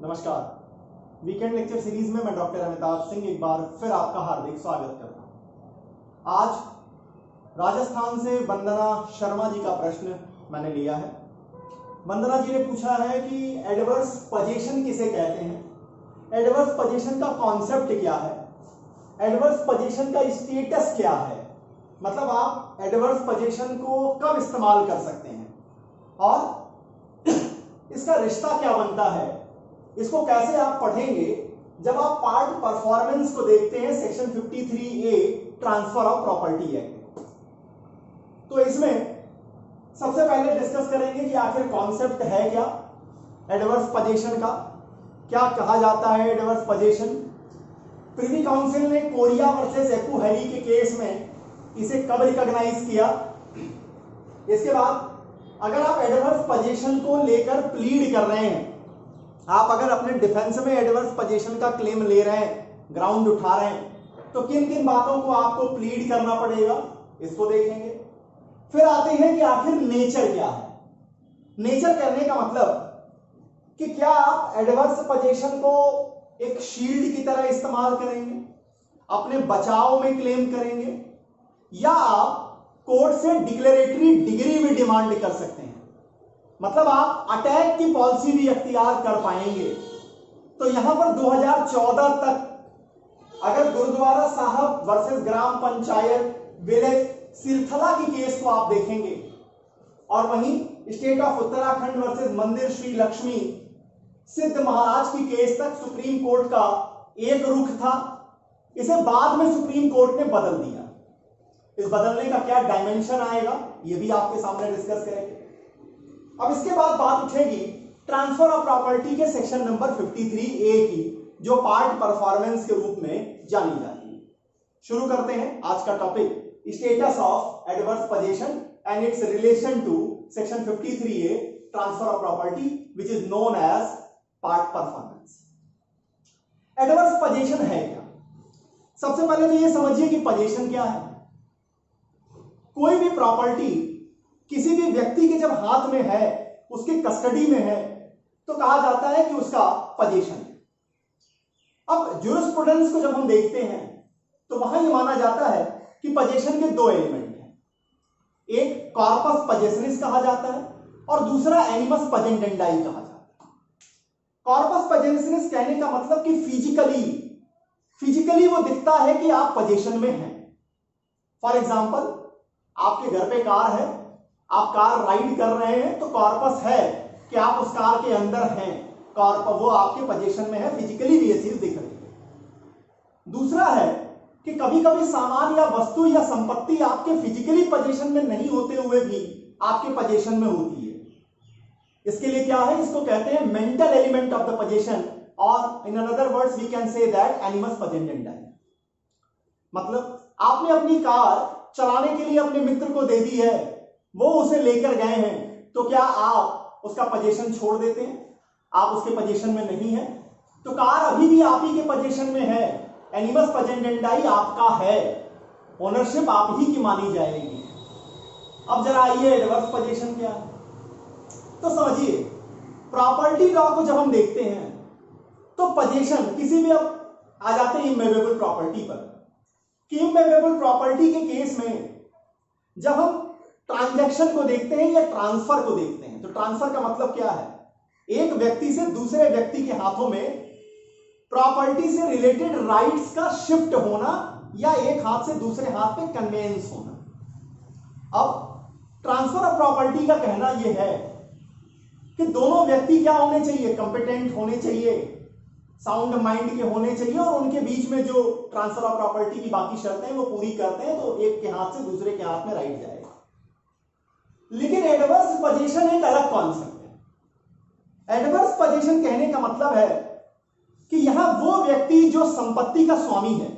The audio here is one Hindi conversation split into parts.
नमस्कार। वीकेंड लेक्चर सीरीज में मैं डॉक्टर अमिताभ सिंह एक बार फिर आपका हार्दिक स्वागत करता हूं। आज राजस्थान से वंदना शर्मा जी का प्रश्न मैंने लिया है। वंदना जी ने पूछा है कि एडवर्स पोजीशन किसे कहते हैं, एडवर्स पोजीशन का कॉन्सेप्ट क्या है, एडवर्स पोजीशन का स्टेटस क्या है, मतलब आप एडवर्स पोजीशन को कब इस्तेमाल कर सकते हैं और इसका रिश्ता क्या बनता है, इसको कैसे आप पढ़ेंगे जब आप पार्ट परफॉर्मेंस को देखते हैं section 53A transfer of property act. तो इसमें सबसे पहले डिस्कस करेंगे कि आखिर कॉन्सेप्ट है क्या एडवर्स पोजीशन का, क्या कहा जाता है एडवर्स पोजीशन। प्रिवी काउंसिल ने कोरिया वर्सेस एकू हेली के केस में इसे कब रिकॉग्नाइज किया। इसके बाद अगर आप एडवर्स पोजीशन को लेकर प्लीड कर रहे हैं, आप अगर अपने डिफेंस में एडवर्स पोजीशन का क्लेम ले रहे हैं, ग्राउंड उठा रहे हैं, तो किन किन बातों को आपको प्लीड करना पड़ेगा इसको देखेंगे। फिर आते हैं कि आखिर नेचर क्या है। नेचर कहने का मतलब कि क्या आप एडवर्स पोजीशन को एक शील्ड की तरह इस्तेमाल करेंगे, अपने बचाव में क्लेम करेंगे, या आप कोर्ट से डिक्लेरेटरी डिग्री भी डिमांड कर सकते हैं, मतलब आप अटैक की पॉलिसी भी अख्तियार कर पाएंगे। तो यहां पर 2014 तक अगर गुरुद्वारा साहब वर्सेस ग्राम पंचायत विलेज सिरथला की केस को आप देखेंगे, और वहीं स्टेट ऑफ उत्तराखंड वर्सेस मंदिर श्री लक्ष्मी सिद्ध महाराज की केस तक सुप्रीम कोर्ट का एक रुख था। इसे बाद में सुप्रीम कोर्ट ने बदल दिया। इस बदलने का क्या डायमेंशन आएगा ये भी आपके सामने डिस्कस करेंगे। अब इसके बाद बात उठेगी ट्रांसफर ऑफ प्रॉपर्टी के सेक्शन नंबर 53A की, जो पार्ट परफॉर्मेंस के रूप में जानी जाती है। शुरू करते हैं आज का topic, status of adverse possession and its relation to section 53A transfer of property which is known as part performance. Adverse possession है क्या? सबसे पहले तो ये समझिए कि पोजीशन क्या है। कोई भी प्रॉपर्टी किसी भी व्यक्ति के जब हाथ में है, उसके कस्टडी में है, तो कहा जाता है कि उसका पोजीशन है। अब ज्यूरिस्प्रूडेंस को जब हम देखते हैं तो वहां यह माना जाता है कि पोजीशन के दो एलिमेंट हैं, एक कॉर्पस पोजेसनिस कहा जाता है और दूसरा एनिमस पोजेंडेंडाई कहा जाता है। कॉर्पस पोजेसनिस कहने का मतलब कि फिजिकली वो दिखता है कि आप पोजीशन में हैं। फॉर एग्जाम्पल, आपके घर पे कार है, आप कार राइड कर रहे हैं, तो कॉर्पस है कि आप उस कार के अंदर हैं, कॉर्पस वो आपके पोजीशन में है, फिजिकली भी ये चीज दिख रही है। दूसरा है कि कभी कभी सामान या वस्तु या संपत्ति आपके फिजिकली पोजीशन में नहीं होते हुए भी आपके पोजीशन में होती है। इसके लिए क्या है, इसको कहते हैं mental element of the position, और in another words we can say that animus possidendi. मतलब आपने अपनी कार चलाने के लिए अपने मित्र को दे दी है, वो उसे लेकर गए हैं, तो क्या आप उसका पोजीशन छोड़ देते हैं? आप उसके पोजीशन में नहीं है, तो कार अभी भी आप ही के पोजीशन में है, एनिमस पोजेंडेंडाई आपका है, ओनरशिप आप ही की मानी जाएगी। अब जरा आइए एडवर्स पोजीशन क्या है तो समझिए। प्रॉपर्टी लॉ को जब हम देखते हैं तो पोजीशन किसी भी, अब आ जाते हैं इमूवेबल प्रॉपर्टी पर, कि इमूवेबल प्रॉपर्टी के केस में जब हम ट्रांजैक्शन को देखते हैं या ट्रांसफर को देखते हैं, तो ट्रांसफर का मतलब क्या है, एक व्यक्ति से दूसरे व्यक्ति के हाथों में प्रॉपर्टी से रिलेटेड राइट्स का शिफ्ट होना या एक हाथ से दूसरे हाथ पे कन्वेंस होना। अब ट्रांसफर ऑफ प्रॉपर्टी का कहना यह है कि दोनों व्यक्ति क्या होने चाहिए, कंपिटेंट होने चाहिए, साउंड माइंड के होने चाहिए, और उनके बीच में जो ट्रांसफर ऑफ प्रॉपर्टी की बाकी शर्तें हैं वो पूरी करते हैं, तो एक के हाथ से दूसरे के हाथ में राइट जाएगा। लेकिन एडवर्स पोजीशन एक अलग कॉन्सेप्ट है। एडवर्स पोजीशन कहने का मतलब है कि यहां वो व्यक्ति जो संपत्ति का स्वामी है,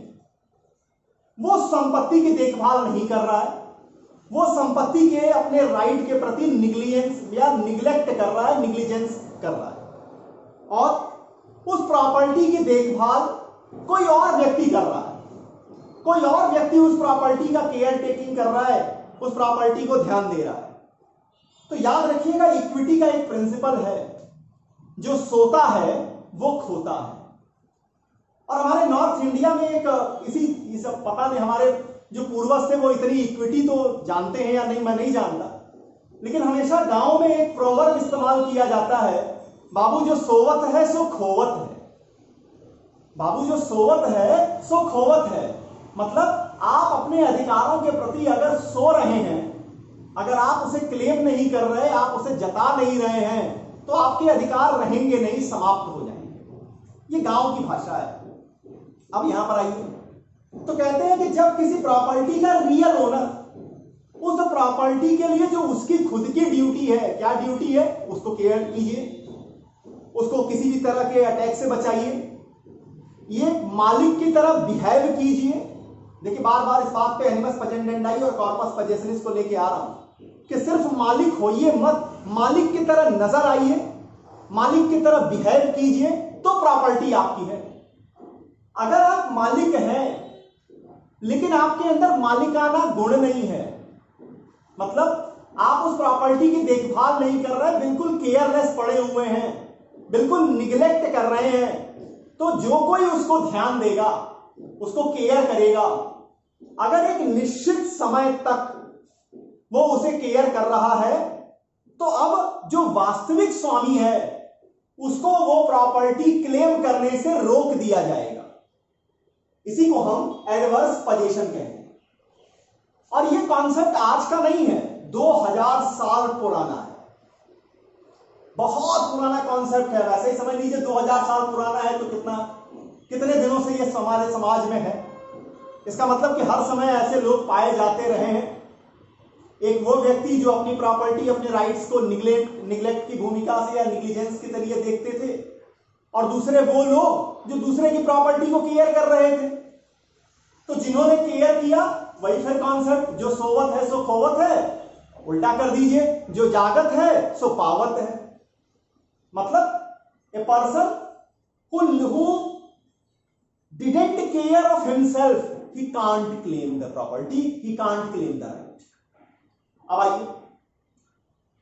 वो संपत्ति की देखभाल नहीं कर रहा है, वो संपत्ति के अपने राइट के प्रति निग्लिजेंस या निग्लेक्ट कर रहा है, निग्लिजेंस कर रहा है, और उस प्रॉपर्टी की देखभाल कोई और व्यक्ति कर रहा है, कोई और व्यक्ति उस प्रॉपर्टी का केयर टेकिंग कर रहा है, उस प्रॉपर्टी को ध्यान दे रहा है। तो याद रखिएगा, इक्विटी का एक प्रिंसिपल है, जो सोता है वो खोता है। और हमारे नॉर्थ इंडिया में एक इसी सब पता नहीं, हमारे जो पूर्वज थे वो इतनी इक्विटी तो जानते हैं या नहीं मैं नहीं जानता, लेकिन हमेशा गांव में एक प्रोवर्ब इस्तेमाल किया जाता है, बाबू जो सोवत है सो खोवत है। बाबू जो सोवत है सो खोवत है, मतलब आप अपने अधिकारों के प्रति अगर सो रहे हैं, अगर आप उसे क्लेम नहीं कर रहे, आप उसे जता नहीं रहे हैं, तो आपके अधिकार रहेंगे नहीं, समाप्त हो जाएंगे। ये गांव की भाषा है। अब यहां पर आइए, तो कहते हैं कि जब किसी प्रॉपर्टी का रियल ओनर उस प्रॉपर्टी के लिए जो उसकी खुद की ड्यूटी है, क्या ड्यूटी है, उसको केयर कीजिए, उसको किसी भी तरह के अटैक से बचाइए, ये मालिक की तरह बिहेव कीजिए। देखिए बार बार इस बात पे एनिमस पजेंडेंडाई और कॉर्पस पजेशनिस को लेके आ रहा हूं कि सिर्फ मालिक होइए मत, मालिक की तरह नजर आइए, मालिक की तरह बिहेव कीजिए, तो प्रॉपर्टी आपकी है। अगर आप मालिक हैं लेकिन आपके अंदर मालिकाना गुण नहीं है, मतलब आप उस प्रॉपर्टी की देखभाल नहीं कर रहे, बिल्कुल केयरलेस पड़े हुए हैं, बिल्कुल निग्लेक्ट कर रहे हैं, तो जो कोई उसको ध्यान देगा, उसको केयर करेगा, अगर एक निश्चित समय तक वो उसे केयर कर रहा है, तो अब जो वास्तविक स्वामी है उसको वो प्रॉपर्टी क्लेम करने से रोक दिया जाएगा। इसी को हम एडवर्स पजेशन कहते हैं। और ये कॉन्सेप्ट आज का नहीं है, 2000 साल पुराना है, बहुत पुराना कॉन्सेप्ट है। वैसे ही समझ लीजिए 2000 साल पुराना है तो कितने दिनों से ये हमारे समाज में है। इसका मतलब कि हर समय ऐसे लोग पाए जाते रहे हैं। एक वो व्यक्ति जो अपनी प्रॉपर्टी, अपने राइट्स को निग्लेक्ट की भूमिका से या निग्लिजेंस के जरिए देखते थे, और दूसरे वो लोग जो दूसरे की प्रॉपर्टी को केयर कर रहे थे। तो जिन्होंने केयर किया वही फिर कॉन्सेप्ट, जो सोवत है सो खोवत है, उल्टा कर दीजिए, जो जागत है सो पावत है। मतलब a person who didn't care of himself, he can't claim the property, he can't claim the right. अब आइए,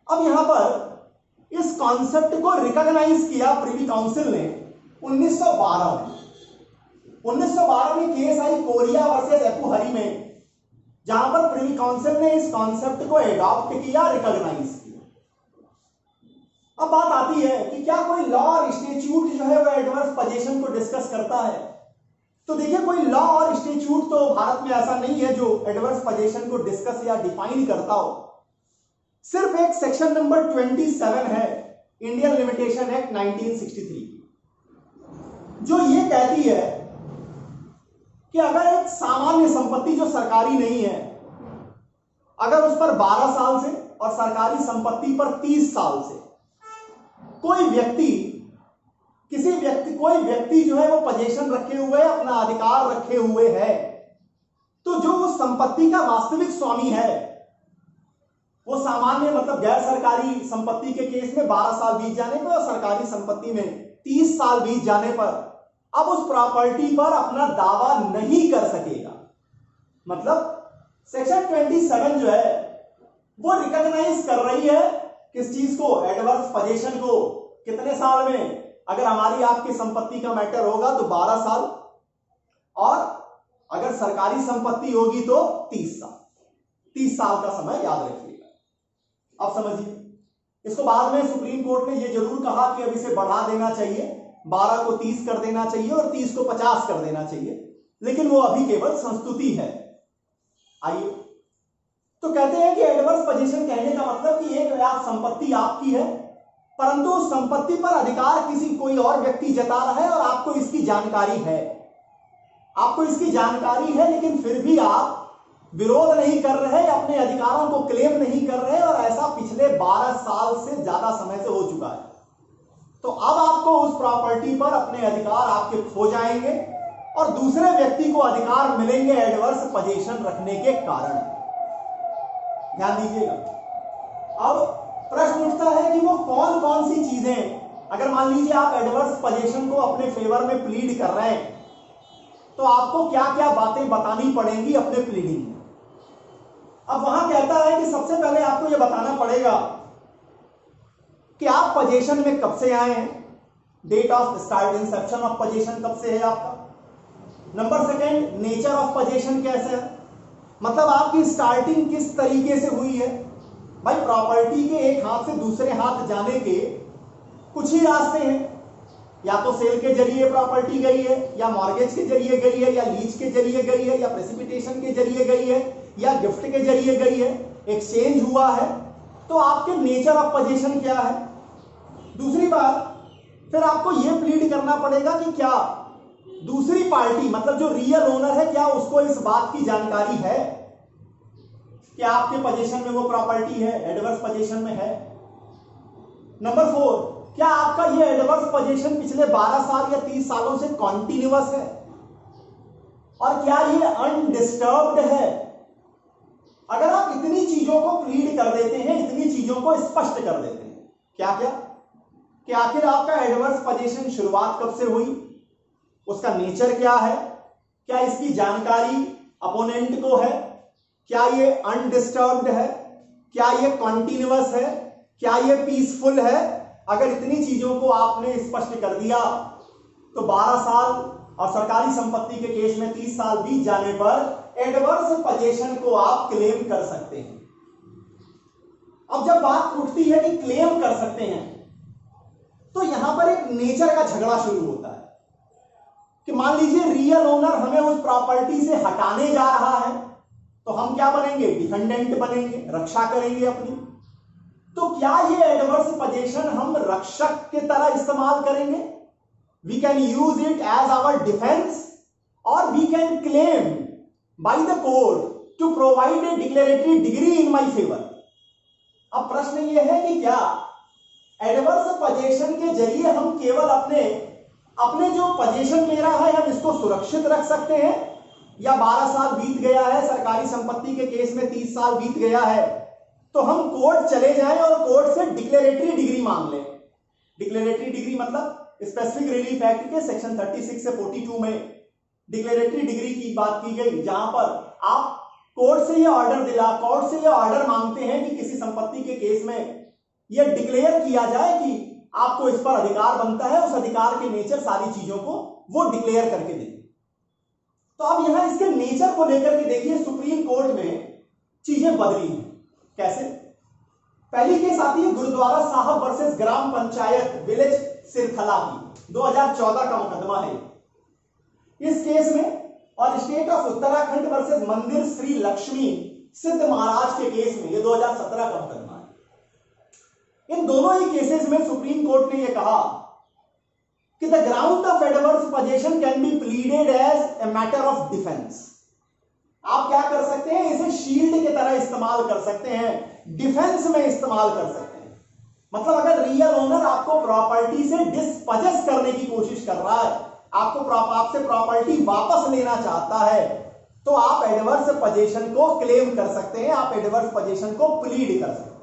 अब यहां पर इस कॉन्सेप्ट को रिकॉग्नाइज किया प्रिवी काउंसिल ने 1912 में। 1912 में केस आई कोरिया वर्सेस एपुहरी में, जहां पर प्रिवी काउंसिल ने इस कॉन्सेप्ट को एडॉप्ट किया, रिकॉग्नाइज किया। अब बात आती है कि क्या कोई लॉ और स्टैट्यूट जो है वो एडवर्स पजेशन को डिस्कस करता है? तो देखिए, कोई लॉ और स्टैट्यूट तो भारत में ऐसा नहीं है जो एडवर्स पजेशन को डिस्कस या डिफाइन करता हो। सिर्फ एक सेक्शन नंबर 27 है इंडियन लिमिटेशन एक्ट 1963, जो ये कहती है कि अगर एक सामान्य संपत्ति जो सरकारी नहीं है, अगर उस पर 12 साल से और सरकारी संपत्ति पर 30 साल से कोई व्यक्ति जो है वो पजेशन रखे हुए, अपना अधिकार रखे हुए है, तो जो उस संपत्ति का वास्तविक स्वामी है, वो सामान्य मतलब गैर सरकारी संपत्ति के केस में 12 साल बीत जाने पर और सरकारी संपत्ति में 30 साल बीत जाने पर अब उस प्रॉपर्टी पर अपना दावा नहीं कर सकेगा। मतलब सेक्शन 27 जो है वो रिकॉग्नाइज कर रही है किस चीज को, एडवर्स पजेशन को। कितने साल में? अगर हमारी आपकी संपत्ति का मैटर होगा तो 12 साल, और अगर सरकारी संपत्ति होगी तो 30 साल। 30 साल का समय याद रखिएगा। अब समझिए, इसको बाद में सुप्रीम कोर्ट ने यह जरूर कहा कि अब इसे बढ़ा देना चाहिए, 12 को 30 कर देना चाहिए और 30 को 50 कर देना चाहिए, लेकिन वो अभी केवल संस्तुति है। आइए, तो कहते हैं कि एडवर्स पोजीशन कहने का मतलब कि एक संपत्ति आपकी है, परंतु उस संपत्ति पर अधिकार कोई और व्यक्ति जता रहा है और आपको इसकी जानकारी है, लेकिन फिर भी आप विरोध नहीं कर रहे, अपने अधिकारों को क्लेम नहीं कर रहे, और ऐसा पिछले 12 साल से ज्यादा समय से हो चुका है। तो अब आपको उस प्रॉपर्टी पर अपने अधिकार आपके खो जाएंगे और दूसरे व्यक्ति को अधिकार मिलेंगे एडवर्स पोजीशन रखने के कारण। ध्यान दीजिएगा। अब प्रश्न उठता है कि वो कौन कौन सी चीजें, अगर मान लीजिए आप एडवर्स पोजीशन को अपने फेवर में प्लीड कर रहे हैं, तो आपको क्या क्या बातें बतानी पड़ेंगी अपने प्लीडिंग में। अब वहां कहता है कि सबसे पहले आपको यह बताना पड़ेगा कि आप पोजीशन में कब से आए हैं, date of start inception of possession कब से है आपका। Number second, nature of possession कैसे है, मतलब आपकी स्टार्टिंग किस तरीके से हुई है। भाई प्रॉपर्टी के एक हाथ से दूसरे हाथ जाने के कुछ ही रास्ते हैं, या तो सेल के जरिए प्रॉपर्टी गई है, या मॉर्गेज के जरिए गई है, या लीज के जरिए गई है, या प्रेसिपिटेशन के जरिए गई है, या गिफ्ट के जरिए गई है, एक्सचेंज हुआ है। तो आपके नेचर ऑफ पोजीशन क्या है। दूसरी बात, फिर आपको यह प्लीड करना पड़ेगा कि क्या दूसरी पार्टी मतलब जो रियल ओनर है, क्या उसको इस बात की जानकारी है कि आपके पोजीशन में वो प्रॉपर्टी है, एडवर्स पोजीशन में है। नंबर 4, क्या आपका ये एडवर्स पोजीशन पिछले 12 साल या 30 सालों से कॉन्टिन्यूअस है, और क्या ये अनडिस्टर्ब्ड है। अगर आप इतनी चीजों को प्लीड कर देते हैं, इतनी चीजों को स्पष्ट कर देते हैं, क्या क्या कि आखिर आपका एडवर्स पोजीशन शुरुआत कब से हुई, उसका नेचर क्या है, क्या इसकी जानकारी अपोनेंट को है, क्या ये अनडिस्टर्ब्ड है, क्या ये कॉन्टिन्यूअस है, क्या ये पीसफुल है। अगर इतनी चीजों को आपने स्पष्ट कर दिया तो 12 साल और सरकारी संपत्ति के केस में 30 साल बीत जाने पर एडवर्स पोजीशन को आप क्लेम कर सकते हैं। अब जब बात उठती है कि क्लेम कर सकते हैं, तो यहां पर एक नेचर का झगड़ा शुरू होता है कि मान लीजिए रियल ओनर हमें उस प्रॉपर्टी से हटाने जा रहा है, तो हम क्या बनेंगे, डिफेंडेंट बनेंगे, रक्षा करेंगे अपनी। तो क्या ये एडवर्स पोजीशन हम रक्षक की तरह इस्तेमाल करेंगे, we can use it as our defence, और we can claim by the court to provide a declaratory degree in my favour. अब प्रश्न ये है कि क्या एडवर्स पोजीशन के जरिए हम केवल अपने जो पोजीशन मेरा है हम इसको सुरक्षित रख सकते हैं, या 12 साल बीत गया है, सरकारी संपत्ति के केस में 30 साल बीत गया है, तो हम कोर्ट चले जाएं और कोर्ट से डिक्लेरेटरी डिग्री मांग लें। डिक्लेरेटरी डिग्री मतलब स्पेसिफिक रिलीफ एक्ट के सेक्शन 36 से 42 में डिक्लेरेटरी डिग्री की बात की गई, जहां पर आप कोर्ट से ये ऑर्डर मांगते हैं कि किसी संपत्ति के केस में यह डिक्लेयर किया जाए कि आपको इस पर अधिकार बनता है, उस अधिकार के नेचर सारी चीजों को वो डिक्लेयर करके दे। तो अब यहां इसके नेचर को लेकर के देखिए, सुप्रीम कोर्ट में चीजें बदली हैं। कैसे? पहली केस आती है गुरुद्वारा साहब वर्सेस ग्राम पंचायत विलेज सिरखला की, 2014 का मुकदमा है इस केस में, और स्टेट ऑफ उत्तराखंड वर्सेस मंदिर श्री लक्ष्मी सिद्ध महाराज के केस में, ये 2017 का मुकदमा है। इन दोनों ही केसेस में सुप्रीम कोर्ट ने यह कहा कि the ground of adverse possession can be pleaded as a matter of defence. आप क्या कर सकते हैं, इसे शील्ड की तरह इस्तेमाल कर सकते हैं, डिफेंस में इस्तेमाल कर सकते हैं। मतलब अगर रियल ओनर आपको प्रॉपर्टी से डिस्पजेस करने की कोशिश कर रहा है, आपसे प्रॉपर्टी वापस लेना चाहता है, तो आप एडवर्स पोजीशन को क्लेम कर सकते हैं, आप एडवर्स पोजीशन को प्लीड कर सकते हैं।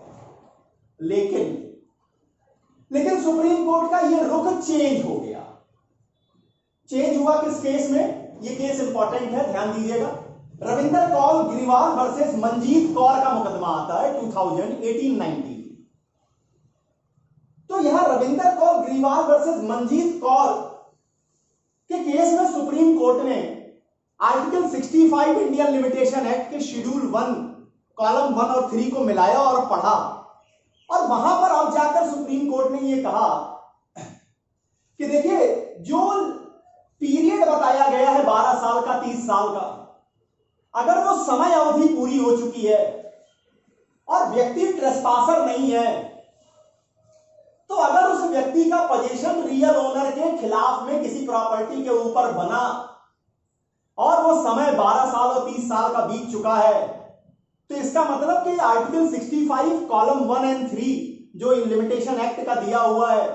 लेकिन सुप्रीम कोर्ट का यह रुख चेंज हो गया। चेंज हुआ किस केस में, यह केस इंपॉर्टेंट है, ध्यान दीजिएगा। रविंदर कौर ग्रीवाल वर्सेस मंजीत कौर का मुकदमा आता है 2018-19। तो यहां रविंदर कौर ग्रीवाल वर्सेस मंजीत कौर के केस में सुप्रीम कोर्ट ने आर्टिकल 65 इंडियन लिमिटेशन एक्ट के शेड्यूल 1 कॉलम 1 और 3 को मिलाया और पढ़ा, और वहां पर अब जाकर सुप्रीम कोर्ट ने यह कहा कि देखिए जो पीरियड बताया गया है 12 साल का, 30 साल का, अगर वो समय अवधि पूरी हो चुकी है और व्यक्ति ट्रेसपासर नहीं है, तो अगर उस व्यक्ति का पोजीशन रियल ओनर के खिलाफ में किसी प्रॉपर्टी के ऊपर बना और वो समय 12 साल और 30 साल का बीत चुका है, तो इसका मतलब कि आर्टिकल 65 कॉलम 1 और 3 जो लिमिटेशन एक्ट का दिया हुआ है,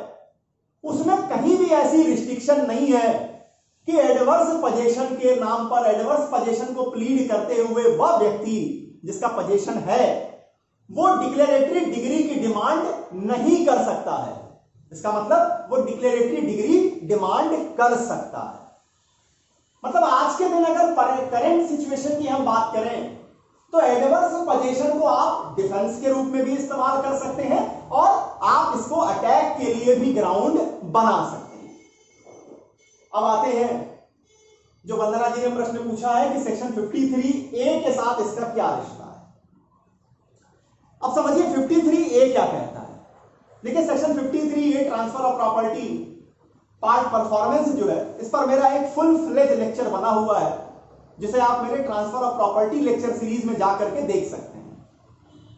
उसमें कहीं भी ऐसी रिस्ट्रिक्शन नहीं है कि एडवर्स पोजीशन के नाम पर, एडवर्स पोजीशन को प्लीड करते हुए वह व्यक्ति जिसका पोजीशन है वो डिक्लेरेटरी डिग्री की डिमांड नहीं कर सकता है। इसका मतलब वो डिक्लेरेटरी डिग्री डिमांड कर सकता है। मतलब आज के दिन अगर करंट सिचुएशन की हम बात करें तो एडवर्स पोजीशन को आप डिफेंस के रूप में भी इस्तेमाल कर सकते हैं और आप इसको अटैक के लिए भी ग्राउंड बना सकते हैं। अब आते हैं जो वंदना जी ने प्रश्न पूछा है कि सेक्शन 53A के साथ इसका क्या रिश्ता है। अब समझिए 53A क्या कहता है। देखिए section 53A transfer of property part performance जो है, इस पर मेरा एक फुल फ्लेज लेक्चर बना हुआ है जिसे आप मेरे transfer of property lecture series में जाकर के देख सकते हैं।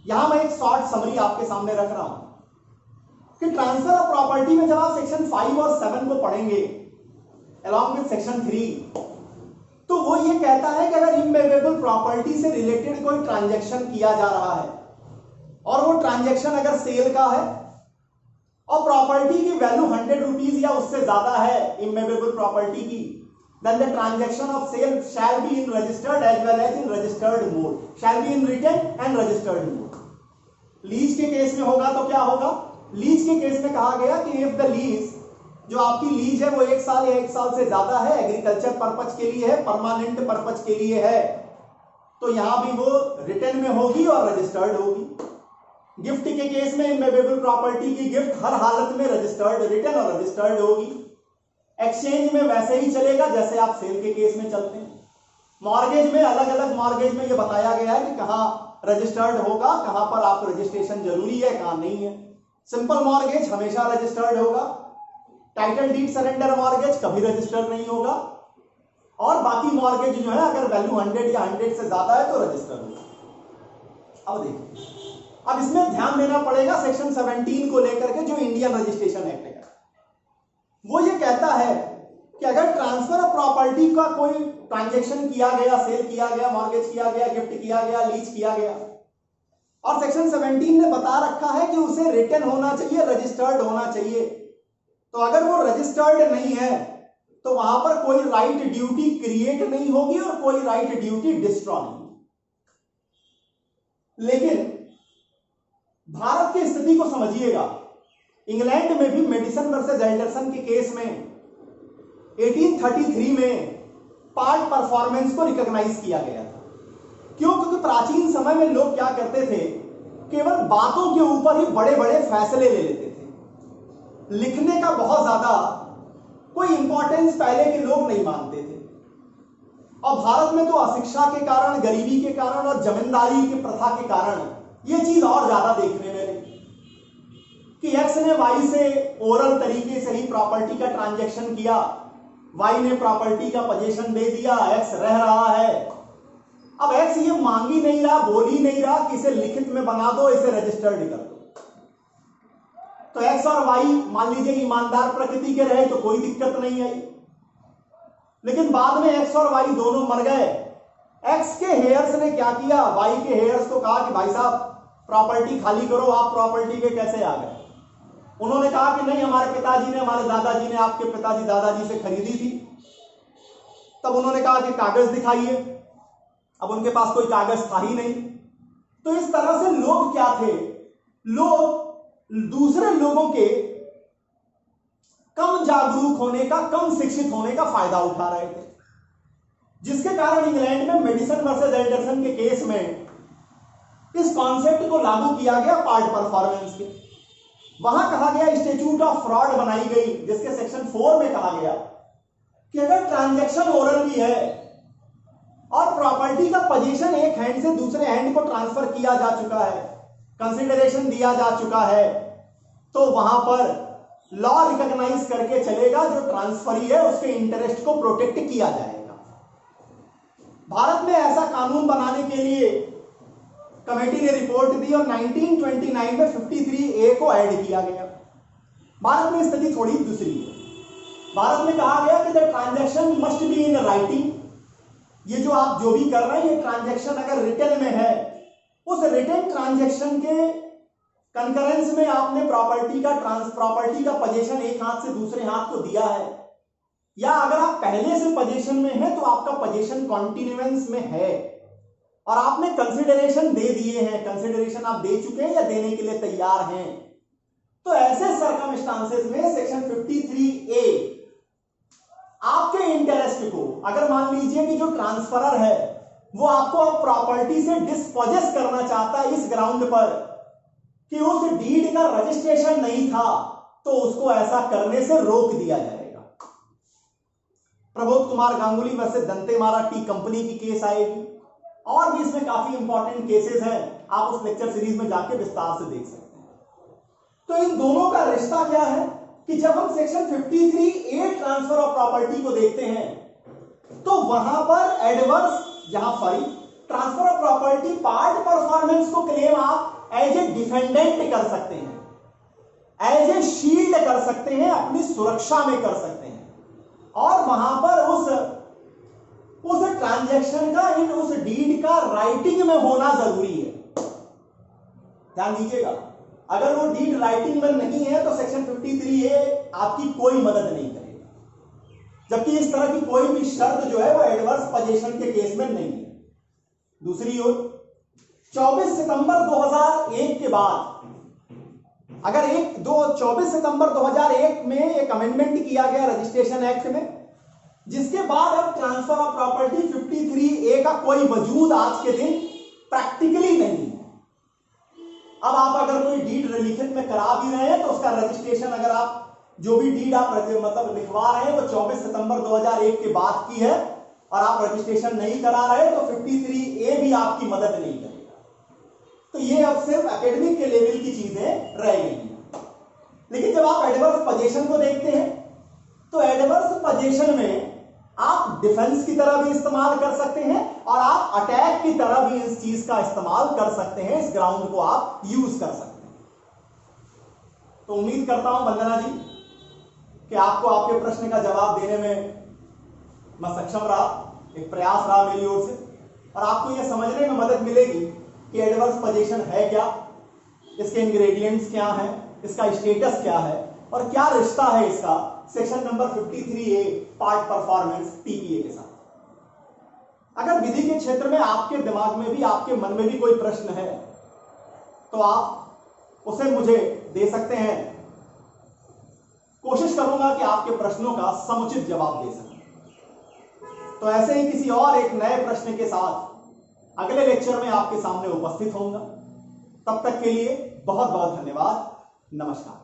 यहां मैं एक शॉर्ट समरी आपके सामने रख रहा हूं कि ट्रांसफर ऑफ प्रॉपर्टी में जब आप सेक्शन 5 और 7 को पढ़ेंगे अलॉन्ग विद सेक्शन 3, तो वो ये कहता है कि अगर इमूवेबल प्रॉपर्टी से रिलेटेड कोई ट्रांजैक्शन किया जा रहा है और वो ट्रांजैक्शन अगर सेल का है और प्रॉपर्टी की वैल्यू 100 रुपीज या उससे ज्यादा है इमूवेबल प्रॉपर्टी की, then the transaction of sale shall be in registered as well as in registered mode, shall be in written and registered mode. Lease के केस में होगा तो क्या होगा? लीज के केस में कहा गया कि if the lease, जो आपकी लीज है वो 1 साल या 1 साल से ज्यादा है, एग्रीकल्चर पर्पज के लिए है, परमानेंट पर्पज के लिए है, तो यहां भी वो रिटर्न में होगी और रजिस्टर्ड होगी। गिफ्ट के केस में इमूवेबल प्रॉपर्टी की गिफ्ट हर हालत में रजिस्टर्ड, रिटर्न और रजिस्टर्ड होगी। एक्सचेंज में वैसे ही चलेगा जैसे आप सेल के केस में चलते हैं। मॉर्गेज में अलग अलग मॉर्गेज में यह बताया गया है कि कहां रजिस्टर्ड होगा, कहां पर आपको रजिस्ट्रेशन जरूरी है, कहां नहीं है। सिंपल मॉर्गेज हमेशा रजिस्टर्ड होगा, टाइटल डीड सरेंडर मॉर्गेज कभी रजिस्टर्ड नहीं होगा, और बाकी मॉर्गेज जो है अगर वैल्यू 100 या 100 से ज्यादा है तो रजिस्टर्ड होगा। अब देखिए, अब इसमें ध्यान देना पड़ेगा सेक्शन 17 को लेकर के जो इंडियन रजिस्ट्रेशन एक्ट है। वो ये कहता है कि अगर ट्रांसफर ऑफ प्रॉपर्टी का कोई ट्रांजैक्शन किया गया, सेल किया गया, मॉर्गेज किया गया, गिफ्ट किया गया, लीज किया गया, और सेक्शन 17 ने बता रखा है कि उसे रिटर्न होना चाहिए, रजिस्टर्ड होना चाहिए, तो अगर वो रजिस्टर्ड नहीं है तो वहां पर कोई राइट ड्यूटी क्रिएट नहीं होगी और कोई राइट ड्यूटी डिस्ट्रॉय नहीं। लेकिन भारत की स्थिति को समझिएगा, इंग्लैंड में भी मेडिसन वर्सेस एल्डरसन के केस में 1833 में पार्ट परफॉर्मेंस को रिकॉग्नाइज किया गया था। क्यों? क्योंकि प्राचीन समय में लोग क्या करते थे, केवल बातों के ऊपर ही बड़े बड़े फैसले ले लेते थे। लिखने का बहुत ज्यादा कोई इंपॉर्टेंस पहले के लोग नहीं मानते थे। और भारत में तो अशिक्षा के कारण, गरीबी के कारण और जमींदारी की प्रथा के कारण यह चीज और ज्यादा देखने में लगी कि एक्स ने वाई से ओरल तरीके से ही प्रॉपर्टी का ट्रांजैक्शन किया, वाई ने प्रॉपर्टी का पोजीशन दे दिया, एक्स रह रहा है। अब एक्स ये मांग ही नहीं रहा, बोल ही नहीं रहा कि इसे लिखित में बना दो, इसे रजिस्टर्ड कर दो। तो एक्स और वाई मान लीजिए ईमानदार प्रकृति के रहे तो कोई दिक्कत नहीं आई, लेकिन बाद में एक्स और वाई दोनों मर गए। एक्स के हेयर्स ने क्या किया, वाई के हेयर्स को कहा कि भाई साहब प्रॉपर्टी खाली करो, आप प्रॉपर्टी पे कैसे आ गए? उन्होंने कहा कि नहीं, हमारे पिताजी ने, हमारे दादाजी ने आपके पिताजी दादाजी से खरीदी थी। तब उन्होंने कहा कि कागज दिखाइए। अब उनके पास कोई कागज था ही नहीं। तो इस तरह से लोग क्या थे, लोग दूसरे लोगों के कम जागरूक होने का, कम शिक्षित होने का फायदा उठा रहे थे, जिसके कारण इंग्लैंड में मेडिसन वर्सेस एल्डरसन के केस में इस कॉन्सेप्ट को लागू किया गया पार्ट परफॉर्मेंस के। वहां कहा गया, स्टैट्यूट ऑफ फ्रॉड बनाई गई, जिसके सेक्शन 4 में कहा गया कि अगर ट्रांजैक्शन ओरल भी है और प्रॉपर्टी का पोजीशन एक हैंड से दूसरे हैंड को ट्रांसफर किया जा चुका है, कंसिडरेशन दिया जा चुका है, तो वहां पर लॉ रिकॉग्नाइज करके चलेगा, जो ट्रांसफरी है उसके इंटरेस्ट को प्रोटेक्ट किया जाएगा। भारत में ऐसा कानून बनाने के लिए कमेटी ने रिपोर्ट दी और 1929 में 53A को ऐड किया गया। भारत में स्थिति थोड़ी दूसरी है। भारत में कहा गया कि the transaction must be in writing. ये जो आप जो भी कर रहे हैं, ये ट्रांजैक्शन अगर रिटर्न में है, उस रिटर्न ट्रांजैक्शन के कंकरेंस में आपने प्रॉपर्टी का पोजीशन एक हाथ से दूसरे हाथ को दिया है, या अगर आप पहले से पोजीशन में है तो आपका पोजीशन कॉन्टिन्यूएंस में है और आपने कंसिडरेशन दे दिए हैं, कंसिडरेशन आप दे चुके हैं या देने के लिए तैयार हैं, तो ऐसे सर्कमस्टांसेस में सेक्शन 53A आपके इंटरेस्ट को, अगर मान लीजिए कि जो ट्रांसफरर है वो आपको अब प्रॉपर्टी से डिस्पोजेस करना चाहता है इस ग्राउंड पर कि उस डीड का रजिस्ट्रेशन नहीं था, तो उसको ऐसा करने से रोक दिया जाएगा। Prabodh Kumar Ganguly versus Dantemara tea company की केस आएगी, और भी इसमें काफी इंपॉर्टेंट केसेस हैं, आप उस लेक्चर सीरीज में जाके विस्तार से देख सकते हैं। तो इन दोनों का रिश्ता क्या है कि जब हम section 53A transfer of property को देखते हैं तो वहां पर adverse transfer of property part performance को क्लेम आप एज ए डिफेंडेंट कर सकते हैं, एज ए शील्ड कर सकते हैं, अपनी सुरक्षा में कर सकते हैं, और वहां पर उस ट्रांजैक्शन का, उस डीड का राइटिंग में होना जरूरी है। ध्यान दीजिएगा, अगर वो डीड राइटिंग में नहीं है तो सेक्शन 53A आपकी कोई मदद नहीं करेगा, जबकि इस तरह की कोई भी शर्त जो है वो एडवर्स पोजीशन के केस में नहीं है। दूसरी ओर 24 सितंबर 2001 के बाद अगर 24 सितंबर 2001 में एक अमेंडमेंट किया गया रजिस्ट्रेशन एक्ट में, जिसके बाद अब ट्रांसफर ऑफ प्रॉपर्टी 53A का कोई वजूद आज के दिन प्रैक्टिकली नहीं है। अब आप अगर कोई डीड लिखित में करा भी रहे हैं तो उसका रजिस्ट्रेशन, अगर आप जो भी डीड आप मतलब लिखवा रहे हैं तो 24 सितंबर 2001 के बाद की है, और आप रजिस्ट्रेशन नहीं करा रहे तो 53A भी आपकी मदद नहीं करेगा। तो ये अब सिर्फ एकेडमिक के लेवल की चीजें रह गई हैं। लेकिन जब आप एडवर्स पोजीशन को देखते हैं तो एडवर्स पोजीशन में आप डिफेंस की तरह भी इस्तेमाल कर सकते हैं और आप अटैक की तरह भी इस चीज का इस्तेमाल कर सकते हैं, इस ग्राउंड को आप यूज कर सकते हैं। तो उम्मीद करता हूं वंदना जी कि आपको आपके प्रश्न का जवाब देने में मैं सक्षम रहा, एक प्रयास रहा मेरी ओर से, और आपको यह समझने में मदद मिलेगी कि एडवर्स पोजीशन है क्या, इसके इंग्रेडिएंट्स क्या हैं, इसका स्टेटस क्या है, और क्या रिश्ता है इसका section number 53A part performance TPA के साथ। अगर विधि के क्षेत्र में आपके दिमाग में भी, आपके मन में भी कोई प्रश्न है तो आप उसे मुझे दे सकते हैं। कोशिश करूंगा कि आपके प्रश्नों का समुचित जवाब दे सकूं। तो ऐसे ही किसी और एक नए प्रश्न के साथ अगले लेक्चर में आपके सामने उपस्थित होऊंगा। तब तक के लिए बहुत बहुत धन्यवाद। नमस्कार।